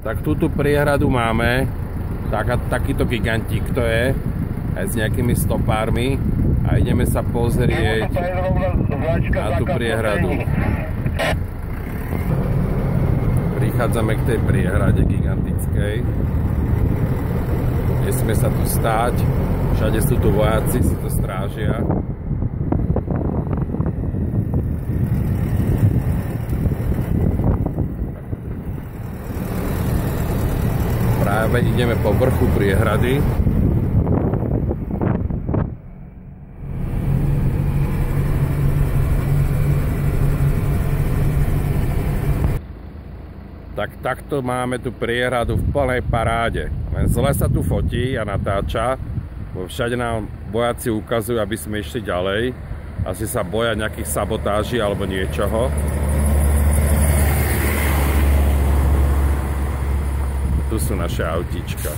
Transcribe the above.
Tak túto priehradu máme, takýto gigantík to je, aj s nejakými stopármi a ideme sa pozrieť na tú priehradu. Prichádzame k tej priehrade gigantickej. Nesmie sa tu stáť, všade sú tu vojaci, si to strážia. Práve ideme po vrchu priehrady. Takto máme tu priehradu v plnej paráde. Len zle sa tu fotí a natáča, bo všade nám vojaci ukazujú, aby sme išli ďalej. Asi sa boja nejakých sabotáží alebo niečoho. Tu sú naše autíčka.